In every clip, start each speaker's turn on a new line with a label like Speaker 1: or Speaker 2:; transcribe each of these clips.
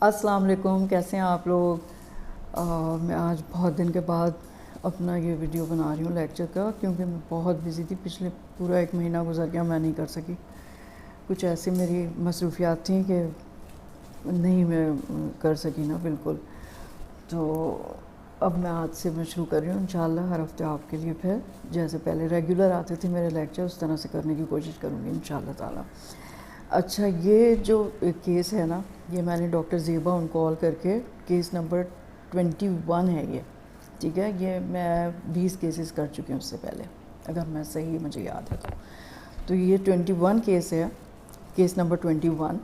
Speaker 1: अस्सलाम वालेकुम, कैसे हैं आप लोग। मैं आज बहुत दिन के बाद अपना ये वीडियो बना रही हूँ लेक्चर का, क्योंकि मैं बहुत बिज़ी थी। पिछले पूरा 1 महीना गुजर गया, मैं नहीं कर सकी। कुछ ऐसी मेरी मसरूफियात थी कि नहीं मैं कर सकी ना बिल्कुल। तो अब मैं आज से मैं शुरू कर रही हूँ इंशाल्लाह। हर हफ्ते आपके लिए फिर जैसे पहले रेगुलर आते थे मेरे लेक्चर, उस तरह से करने की कोशिश करूँगी इंशाल्लाह ताला। अच्छा, ये जो केस है ना, ये मैंने डॉक्टर ज़ेबा उन कॉल करके, केस नंबर 21 है ये, ठीक है। ये मैं 20 केसेस कर चुकी हूँ उससे पहले, अगर मैं सही मुझे याद है तो ये 21 केस है, केस नंबर 21।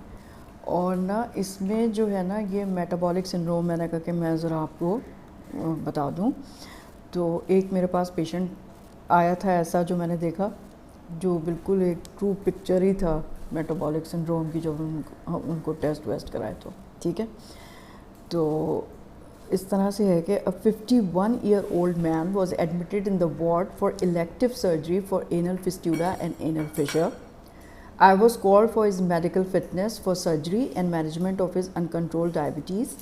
Speaker 1: और ना इसमें जो है ना, ये मेटाबॉलिक सिंड्रोम, मैंने कहा कि मैं ज़रा आपको बता दूँ। तो एक मेरे पास पेशेंट आया था ऐसा, जो मैंने देखा, जो बिल्कुल एक ट्रू पिक्चर ही था मेटाबॉलिक सिंड्रोम की, जब उनको टेस्ट वेस्ट कराए तो, ठीक है। तो इस तरह से है कि अ 51-year-old man was admitted in the ward for elective surgery for anal fistula and anal fissure. I was called for his medical fitness for surgery and management of his uncontrolled diabetes.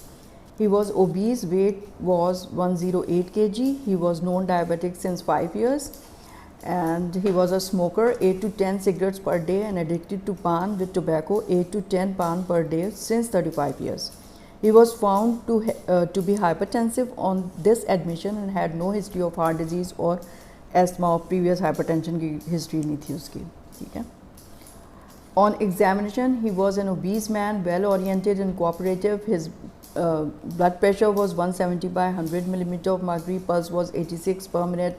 Speaker 1: He was obese, weight was 108 kg. He was known diabetic since 5 years, and he was a smoker, 8 to 10 cigarettes per day, and addicted to pan with tobacco, 8 to 10 pan per day since 35 years. He was found to be hypertensive on this admission and had no history of heart disease or asthma or previous hypertension की history नहीं थी उसकी, ठीक है। On examination, he was an obese man, well oriented and cooperative. His blood pressure was 170 by 100 millimeter of mercury, pulse was 86 per minute,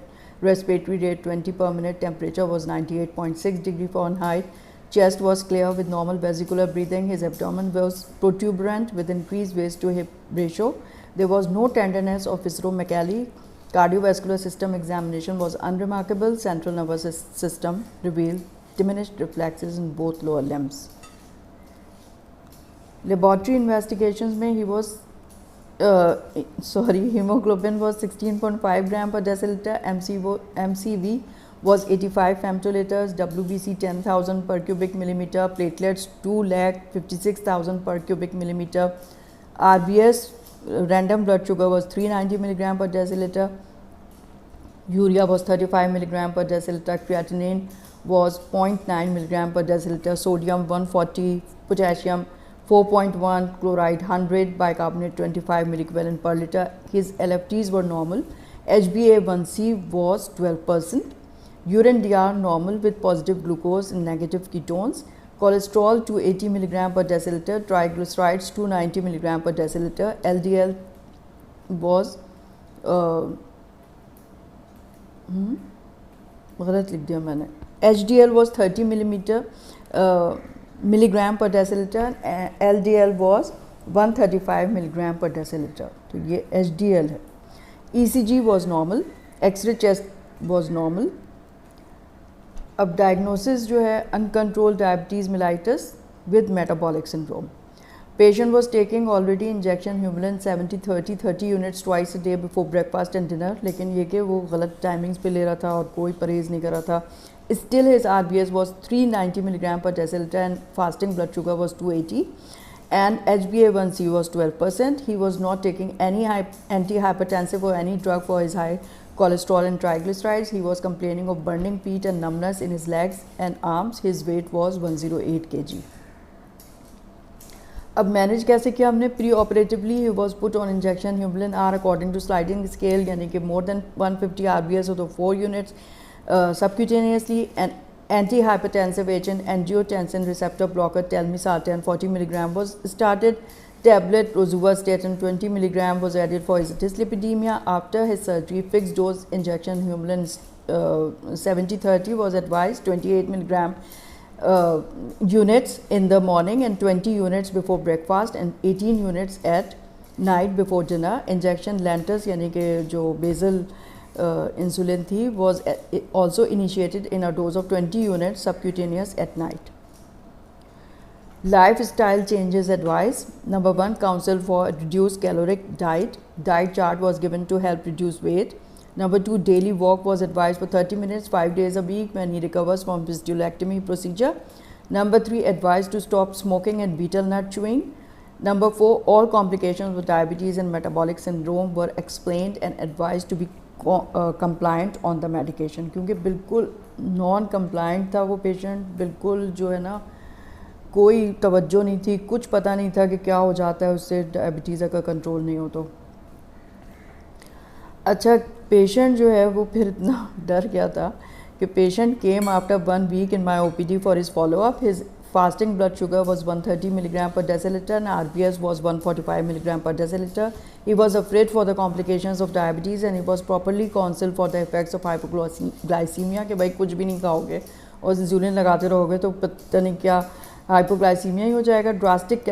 Speaker 1: respiratory rate 20 per minute, temperature was 98.6 degree Fahrenheit, chest was clear with normal vesicular breathing, his abdomen was protuberant with increased waist to hip ratio. There was no tenderness of visceromegaly. Cardiovascular system examination was unremarkable. Central nervous system revealed diminished reflexes in both lower limbs. Laboratory investigations में he was hemoglobin was 16.5 gram per deciliter, MCV was 85 femtoliters, WBC 10,000 per cubic millimeter, platelets 2,56,000 per cubic millimeter, RBS random blood sugar was 390 milligram per deciliter, urea was 35 milligram per deciliter, creatinine was 0.9 milligram per deciliter, sodium 140, potassium 4.1, chloride 100, bicarbonate 25 milliequivalent per liter. His LFTs were normal. HbA1c was 12%. Urine DR normal with positive glucose and negative ketones. Cholesterol 280 milligram per deciliter, triglycerides 290 milligram per deciliter. LDL was गलत लिख दिया मैंने। HDL was 30 milligram per deciliter, LDL was 135 milligram per deciliter. तो ये HDL है। ECG was normal, X-ray chest was normal. अब diagnosis जो है, uncontrolled diabetes mellitus with metabolic syndrome. Patient was taking already injection Humulin 70-30 units twice a day before breakfast and dinner. लेकिन ये कि वो गलत टाइमिंग्स पे ले रहा था और कोई परहेज़ नहीं कर रहा था. Still his RBS was 390 milligram per deciliter and fasting blood sugar was 280 and HbA1c was 12%. He was not taking any antihypertensive or any drug for his high cholesterol and triglycerides. He was complaining of burning feet and numbness in his legs and arms. His weight was 108 kg. अब manage कैसे किया हमने? Preoperatively ही was put on injection Humulin R according to sliding scale, यानी कि more than 150 RBS हो तो 4 units, subcutaneously. An antihypertensive agent, angiotensin receptor blocker telmisartan 40 milligram was started. Tablet rosuvastatin 20 milligram was added for his dyslipidemia. After his surgery, fixed dose injection Humulin 70-30 was advised, 28 milligram units in the morning and 20 units before breakfast and 18 units at night before dinner. Injection Lantus यानी कि जो basal insulin थी was also initiated in a dose of 20 units subcutaneous at night. Lifestyle changes advised. Number 1, counsel for reduced caloric diet. Diet chart was given to help reduce weight. Number 2, daily walk was advised for 30 minutes 5 days a week when he recovers from fistulectomy procedure. Number 3, advised to stop smoking and betel nut chewing. Number 4, all complications with diabetes and metabolic syndrome were explained and advised to be compliant on the medication, क्योंकि बिल्कुल non complaint था वो patient, बिल्कुल जो है ना कोई तवज्जो नहीं थी, कुछ पता नहीं था कि क्या हो जाता है उससे डायबिटीज़ का कंट्रोल नहीं हो तो। अच्छा, पेशेंट जो है वो फिर इतना डर गया था कि patient came after 1 week in my OPD for his follow-up. His fasting blood sugar was 130 milligram per deciliter and RBS was 145 milligram per deciliter. He was afraid for the complications of diabetes and he was properly counseled for the effects of hypoglycemia कि भाई कुछ भी नहीं खाओगे और insulin लगाते रहोगे तो पता नहीं क्या हाइपोग्लाइसीमिया ही हो जाएगा। Drastic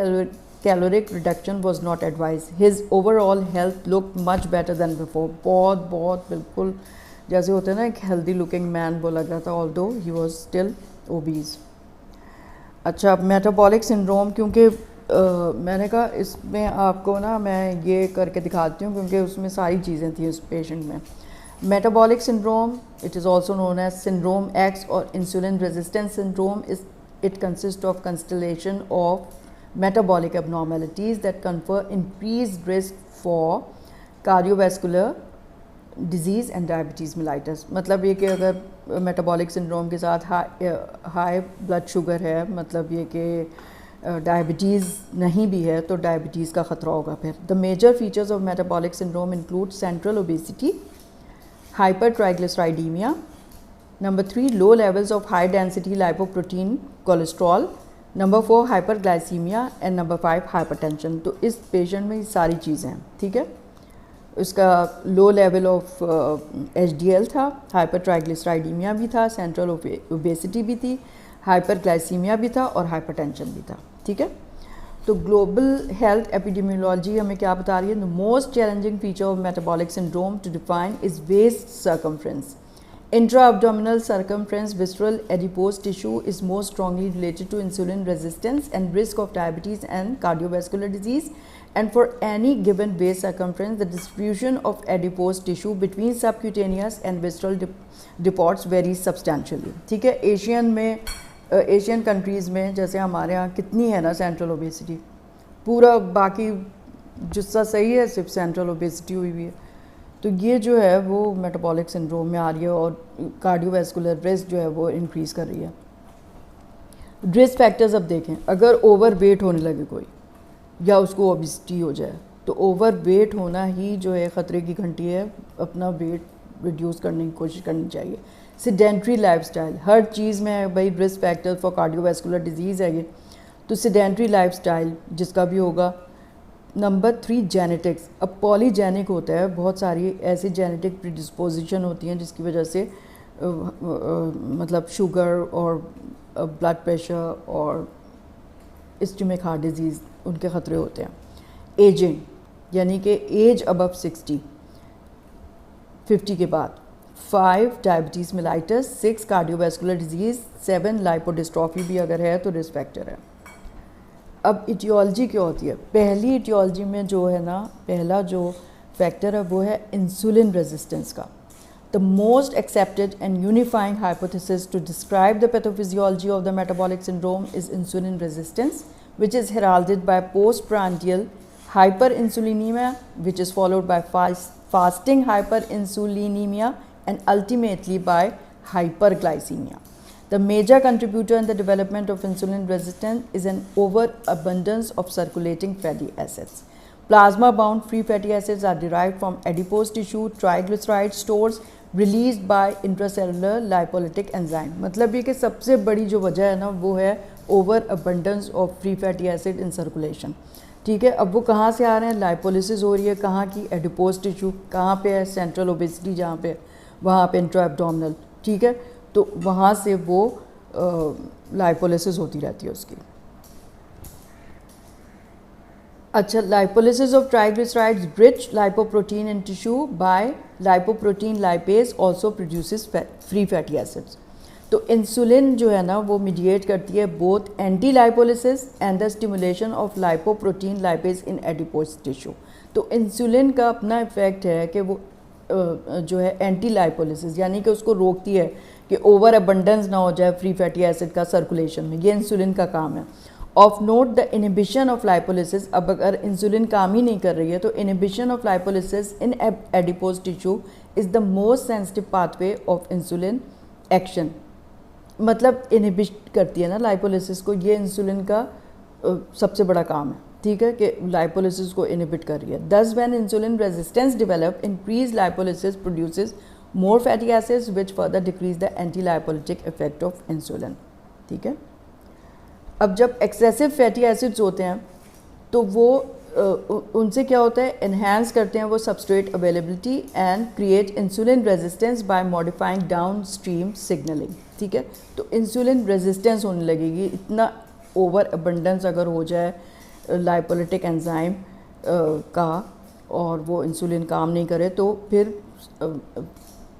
Speaker 1: caloric reduction was not advised. His overall health looked much better than before. बहुत बिल्कुल जैसे होते हैं ना एक हेल्दी लुकिंग मैन वो लग रहा था, although he was still obese. अच्छा, मेटाबॉलिक सिंड्रोम, क्योंकि मैंने कहा इसमें आपको ना मैं ये करके दिखाती हूँ क्योंकि उसमें सारी चीज़ें थी उस पेशेंट में। Metabolic syndrome, it is also known as syndrome X और insulin resistance syndrome, it consist of constellation of metabolic abnormalities that confer increased risk for cardiovascular disease and diabetes mellitus. मतलब ये कि अगर मेटाबॉलिक सिंड्रोम के साथ high blood sugar है, मतलब ये कि डायबिटीज़ नहीं भी है तो डायबिटीज़ का ख़तरा होगा फिर। The major features of metabolic syndrome include central obesity, hyper triglyceridaemia, number 3 low levels of high density lipoprotein cholesterol, number 4 hyperglycaemia and number 5 hypertension. तो इस पेशेंट में ये सारी चीज़ें हैं, ठीक है। उसका लो लेवल ऑफ HDL था, हाइपर ट्राइग्लिसराइडीमिया भी था, सेंट्रल ओबेसिटी भी थी, हाइपरग्लाइसीमिया भी था और हाइपरटेंशन भी था, ठीक है। तो ग्लोबल हेल्थ एपिडेमियोलॉजी हमें क्या बता रही है? The most challenging feature of metabolic syndrome to define is waist circumference. Intra-abdominal circumference visceral adipose tissue is more strongly related to insulin resistance and risk of diabetes and cardiovascular disease. And for any given waist circumference, the distribution of adipose tissue between subcutaneous and visceral depots varies substantially. ठीक है, Asian countries में जैसे हमारे यहाँ कितनी है ना central obesity, पूरा बाकी जुस्सा सही है, सिर्फ सेंट्रल ओबेसिटी हुई हुई है। तो ये जो है वो मेटाबॉलिक सिंड्रोम में आ रही है और कार्डियोवैस्कुलर रिस्क जो है वो इंक्रीज़ कर रही है। रिस्क फैक्टर्स अब देखें, अगर ओवर वेट होने लगे कोई या उसको ओबेसिटी हो जाए तो ओवर वेट होना ही जो है ख़तरे की घंटी है, अपना वेट रिड्यूस करने की कोशिश करनी चाहिए। सिडेंट्री लाइफस्टाइल, हर चीज़ में भाई risk factor for cardiovascular disease है ये, तो सिडेंट्री लाइफस्टाइल जिसका भी होगा। नंबर 3 जेनेटिक्स, अब पॉलीजेनिक होता है, बहुत सारी ऐसी जेनेटिक प्रीडिस्पोजिशन होती हैं जिसकी वजह से मतलब शुगर और ब्लड प्रेशर और इस्टमिक हार्ट डिजीज़ उनके ख़तरे होते हैं। एजिंग, यानी कि एज अबव 50 के बाद, 5 डायबिटीज़ मेलाइटस, 6 कार्डियोवैस्कुलर डिजीज़, 7 लाइपोडिस्ट्रॉफी भी अगर है तो रिस्क फैक्टर है। अब इटियोलॉजी क्या होती है? पहली इटियोलॉजी में जो है ना, पहला जो फैक्टर है वो है इंसुलिन रेजिस्टेंस का। The most accepted and unifying hypothesis to describe the pathophysiology of the metabolic syndrome is insulin resistance, which is heralded by postprandial hyperinsulinemia, which is followed by fasting hyperinsulinemia and ultimately by hyperglycemia. The major contributor in the development of insulin resistance is an overabundance of circulating fatty acids. Plasma-bound free fatty acids are derived from adipose tissue, triglyceride stores released by intracellular lipolytic enzyme. मतलब ये कि सबसे बड़ी जो वजह है ना वो है over abundance of free fatty acid in circulation, ठीक है। अब वो कहाँ से आ रहे हैं? लाइपोलिसिस हो रही है, कहाँ की? Adipose tissue. कहाँ पे है? सेंट्रल ओबेसिटी जहाँ पे, वहाँ पे इंट्रा एब्डोमिनल, ठीक है। तो वहाँ से वो लाइपोलिसिस होती रहती है उसकी। अच्छा, lipolysis of triglycerides rich lipoprotein in tissue bye lipoprotein lipase also produces free fatty acids. तो इंसुलिन जो है ना वो मीडिएट करती है both anti lipolysis and the stimulation of lipoprotein lipase in adipose tissue. तो इंसुलिन का अपना इफेक्ट है कि वो जो है एंटी लाइपोलिसिस, यानी कि उसको रोकती है कि ओवर अबंडेंस ना हो जाए फ्री फैटी एसिड का सर्कुलेशन में, ये इंसुलिन का काम है। Of note the inhibition of lipolysis, अब अगर इंसुलिन काम ही नहीं कर रही है तो inhibition of lipolysis in adipose tissue is the most sensitive pathway of insulin action, मतलब इनहिबिट करती है ना लाइपोलिसिस को, ये इंसुलिन का सबसे बड़ा काम है, ठीक है, कि लाइपोलिसिस को इनहिबिट कर रही है। Thus when insulin resistance develop, increase lipolysis produces more fatty acids which further decrease the anti lipolytic effect of insulin, ठीक है। अब जब एक्सेसिव फैटी एसिड्स होते हैं तो वो उनसे क्या होता है, इन्हेंस करते हैं वो substrate availability and create insulin resistance bye modifying down stream signalling, ठीक है। तो इंसुलिन रेजिस्टेंस होने लगेगी, इतना ओवर अबंडेंस अगर हो जाए लाइपोलिटिक एंजाइम का और वो इंसुलिन काम नहीं करे तो फिर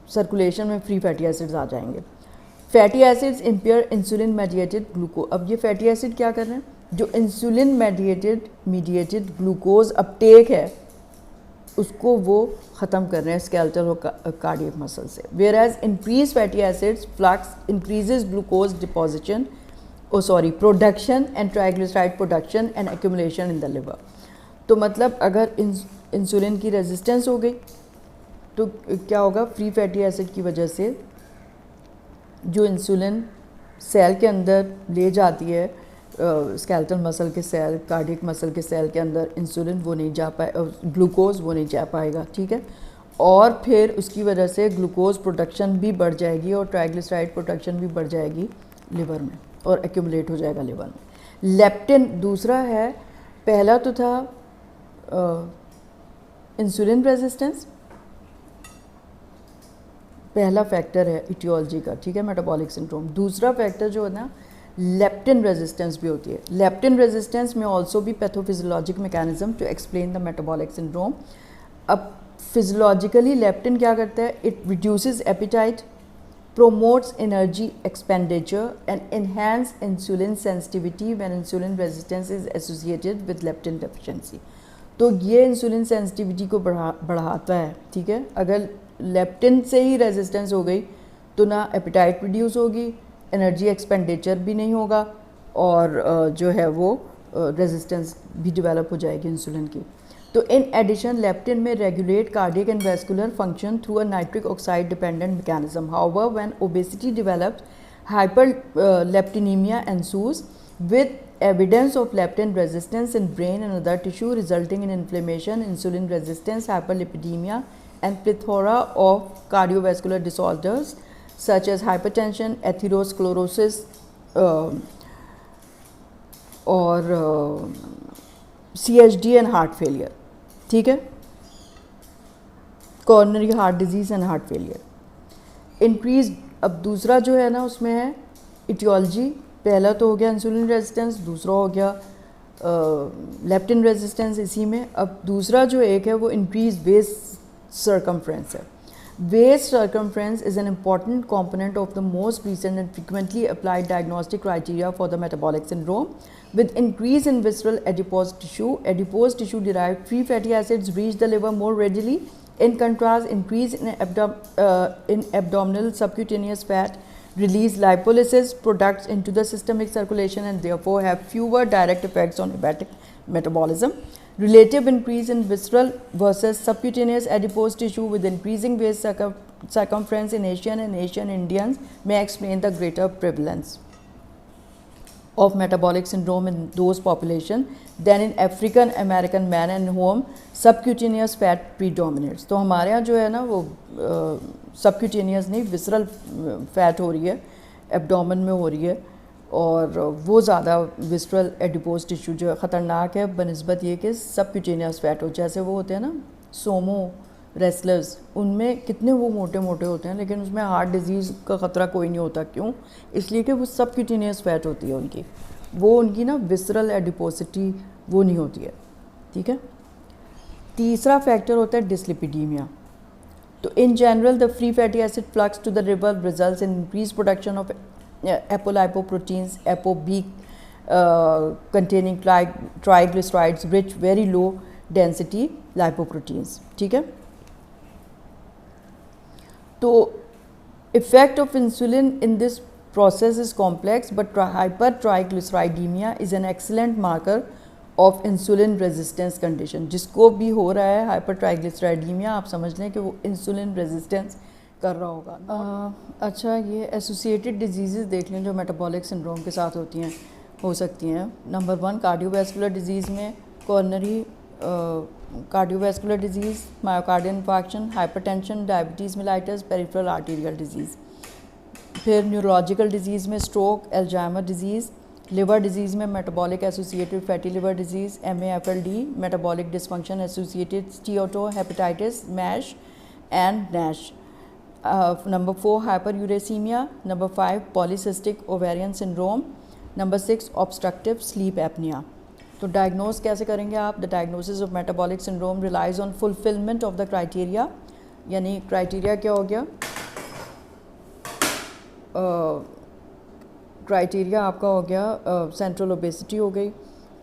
Speaker 1: सर्कुलेशन में फ्री फैटी एसिड्स आ जाएंगे। Fatty acids empire insulin mediated glucose, अब ये फैटी एसिड क्या कर रहे हैं, जो इंसुलिन मीडिएटेड ग्लूकोज अपटेक है उसको वो ख़त्म कर रहे हैं स्केलेटल और कार्डियक मसल से। Whereas increase fatty acids flux increases glucose deposition production and triglyceride production and accumulation in the liver. तो मतलब अगर इंसुलिन की रेजिस्टेंस हो गई तो क्या होगा, फ्री फैटी एसिड की वजह से जो इंसुलिन सेल के अंदर ले जाती है, स्केलेटल मसल के सेल, कार्डियक मसल के सेल के अंदर इंसुलिन वो नहीं जा पाए, ग्लूकोज वो नहीं जा पाएगा, ठीक है। और फिर उसकी वजह से ग्लूकोज प्रोडक्शन भी बढ़ जाएगी और ट्राइग्लिसराइड प्रोडक्शन भी बढ़ जाएगी लिवर में और एक्यूमुलेट हो जाएगा लिवर में। लेप्टिन दूसरा है, पहला तो था इंसुलिन रेजिस्टेंस, पहला फैक्टर है इटियोलॉजी का, ठीक है, मेटाबॉलिक सिंड्रोम। दूसरा फैक्टर जो है ना लेप्टिन रेजिस्टेंस भी होती है। लेप्टिन रेजिस्टेंस में ऑल्सो भी pathophysiologic mechanism to explain the metabolic syndrome. अब फिजियोलॉजिकली लेप्टिन क्या करता है, it reduces appetite, promotes energy expenditure and enhance insulin sensitivity when insulin resistance is associated with leptin deficiency। तो ये इंसुलिन सेंसिटिविटी को बढ़ाता है, ठीक है। अगर लेप्टिन से ही रेजिस्टेंस हो गई तो ना एपिटाइट प्रोड्यूस होगी, एनर्जी एक्सपेंडिचर भी नहीं होगा और जो है वो रेजिस्टेंस भी डेवलप हो जाएगी इंसुलिन की। तो इन एडिशन लेप्टिन में regulate cardiac and vascular function through a nitric oxide dependent mechanism. However when obesity developed hyperleptinemia ensues with evidence of leptin resistance in brain and other tissue resulting in inflammation, insulin resistance, hyperlipidemia and plethora of cardiovascular disorders such as hypertension, atherosclerosis और CHD and heart failure, ठीक है, coronary heart disease and heart failure। Increase, अब दूसरा जो है ना उसमें है इटियोलॉजी, पहला तो हो गया इंसुलिन रेजिस्टेंस, दूसरा हो गया लेप्टिन रेजिस्टेंस इसी में। अब दूसरा जो एक है वो इंक्रीज वेस्ट सर्कमफ्रेंस है। Waist circumference is an important component of the most recent and frequently applied diagnostic criteria for the metabolic syndrome. With increase in visceral adipose tissue derived free fatty acids reach the liver more readily. In contrast, increase in abdominal subcutaneous fat release lipolysis products into the systemic circulation and therefore have fewer direct effects on hepatic metabolism. Relative increase in visceral versus subcutaneous adipose tissue with increasing waist circumference in Asian and Asian Indians may explain the greater prevalence of metabolic syndrome in those population than in African American men and whom subcutaneous fat predominates। तो हमारे यहाँ जो है ना वो subcutaneous नहीं visceral fat हो रही है, abdomen में हो रही है और वो ज़्यादा visceral adipose tissue जो है ख़तरनाक है बनिस्बत ये कि subcutaneous fat हो। जैसे वो होते हैं ना सोमो रेसलर्स, उनमें कितने वो मोटे मोटे होते हैं लेकिन उसमें हार्ट डिजीज़ का ख़तरा कोई नहीं होता। क्यों? इसलिए कि वो सबक्यूटेनियस फैट होती है उनकी, वो उनकी ना विसरल एडिपोसिटी वो नहीं होती है, ठीक है। तीसरा फैक्टर होता है डिस्लिपिडीमिया। तो in general the free fatty acid flux to the liver results in increase production of apolipoproteins, apoB containing triglycerides rich very low density lipoproteins, ठीक है। तो effect of insulin in this process is complex, but hypertriglyceridemia is an excellent marker of insulin resistance condition. जिसको भी हो रहा है hypertriglyceridemia, आप समझ लें कि वो insulin resistance कर रहा होगा। अच्छा, ये एसोसिएटेड डिजीज़ देख लें जो मेटाबॉलिक सिंड्रोम के साथ होती हैं, हो सकती हैं। नंबर 1 कार्डियोवैस्कुलर डिजीज़ में coronary cardiovascular disease, myocardial infarction, hypertension, diabetes mellitus, peripheral arterial disease. फिर न्यूरोलॉजिकल डिजीज़ में stroke, Alzheimer disease. Liver disease में metabolic associated fatty liver disease, MAFLD, metabolic dysfunction associated steato hepatitis, MASH and NASH. Number 4 hyperuricaemia. Number 5 polycystic ovarian syndrome. Number 6 obstructive sleep apnoea. तो diagnose कैसे करेंगे आप? The diagnosis of metabolic syndrome relies on fulfilment of the criteria. यानी criteria क्या हो गया? Criteria आपका हो गया सेंट्रल ओबेसिटी हो गई,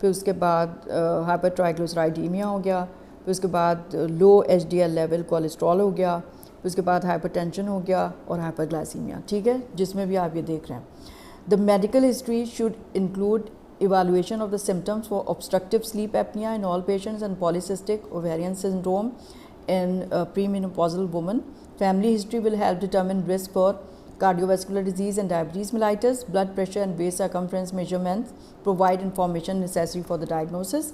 Speaker 1: फिर उसके बाद हाइपरट्राइग्लिसराइडीमिया हो गया, फिर उसके बाद लो HDL लेवल कोलेस्ट्रॉल हो गया, फिर उसके बाद हाइपरटेंशन हो गया और हाइपरग्लाइसीमिया। ठीक है, जिसमें भी आप ये देख रहे हैं। The medical history should include evaluation of the symptoms for obstructive sleep apnea in all patients and polycystic ovarian syndrome in premenopausal women. Family history will help determine risk for cardiovascular disease and diabetes mellitus. Blood pressure and waist circumference measurements provide information necessary for the diagnosis.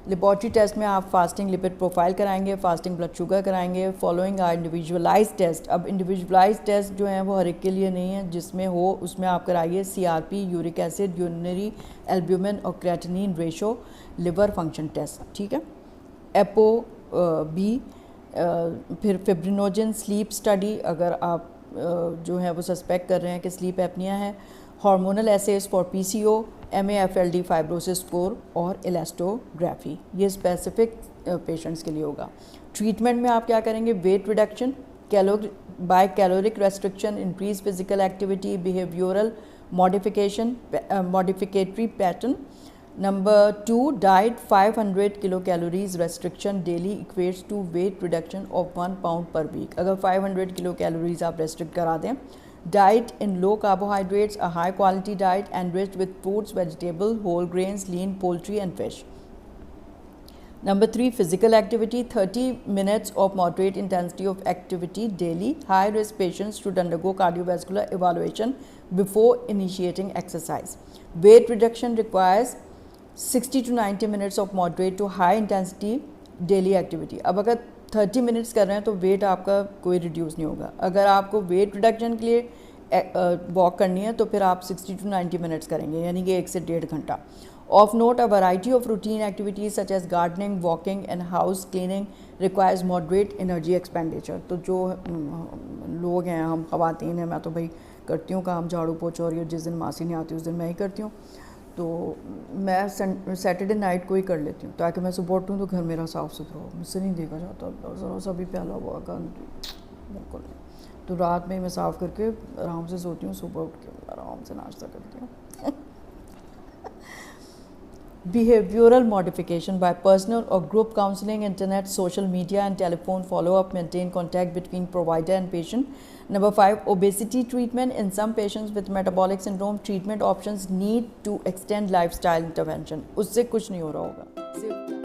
Speaker 1: Laboratory test में आप fasting lipid profile कराएंगे, fasting blood sugar कराएंगे। Following are individualise test. अब individualise test जो हैं वो हर एक के लिए नहीं है, जिसमें हो उसमें आप कराइए CRP, uric acid, urinary albumin और creatinine ratio, liver function test. ठीक है, एपो बी, फिर फिब्रिनोजन स्लीप स्टडी अगर आप जो है वो सस्पेक्ट कर रहे हैं कि स्लीप एपनिया है। Hormonal assess for PCO, MAFLD fibrosis score और इलास्टोग्राफी। ये स्पेसिफिक पेशेंट्स के लिए होगा। ट्रीटमेंट में आप क्या करेंगे? Weight reduction by caloric restriction, increase physical activity, behavioural modification, modificatory pattern. Number 2 diet 500 kilo calories restriction daily equates to weight reduction of 1 pound per week. अगर 500 किलो कैलोरीज आप restrict करा दें। Diet in low carbohydrates, a high quality diet enriched with fruits, vegetables, whole grains, lean poultry and fish. Number 3 physical activity, 30 minutes of moderate intensity of activity daily. High risk patients should undergo cardiovascular evaluation before initiating exercise. Weight reduction requires 60 to 90 minutes of moderate to high intensity daily activity. अब अगर 30 minutes कर रहे हैं तो wait आपका कोई reduce नहीं होगा। अगर आपको वेट रिडक्शन के लिए वॉक करनी है तो फिर आप 60 to 90 मिनट्स करेंगे, यानी कि 1 से 1.5 घंटा। Of note, a variety of routine activities such as gardening, walking and house cleaning requires moderate energy expenditure. तो जो लोग हैं, हम ख़वातीन हैं, मैं तो भाई करती हूँ काम झाड़ू पोछा, और ये जिस दिन मासी नहीं आती उस दिन मैं ही करती हूँ। तो मैं सैटरडे नाइट को ही कर लेती हूँ ताकि मैं सुबह उठूँ तो घर मेरा साफ़ सुथरा हो, मुझसे नहीं देखा जाता ज़रा सा भी फैला हुआ गंद, बिल्कुल नहीं। तो रात में मैं साफ़ करके आराम से सोती हूँ, सुबह उठ के आराम से नाश्ता करती हूँ। Behavioral modification by personal or group counseling, internet, social media and telephone follow-up maintain contact between provider and patient. Number 5 obesity treatment. In some patients with metabolic syndrome, treatment options need to extend lifestyle intervention. उससे कुछ नहीं हो रहा होगा।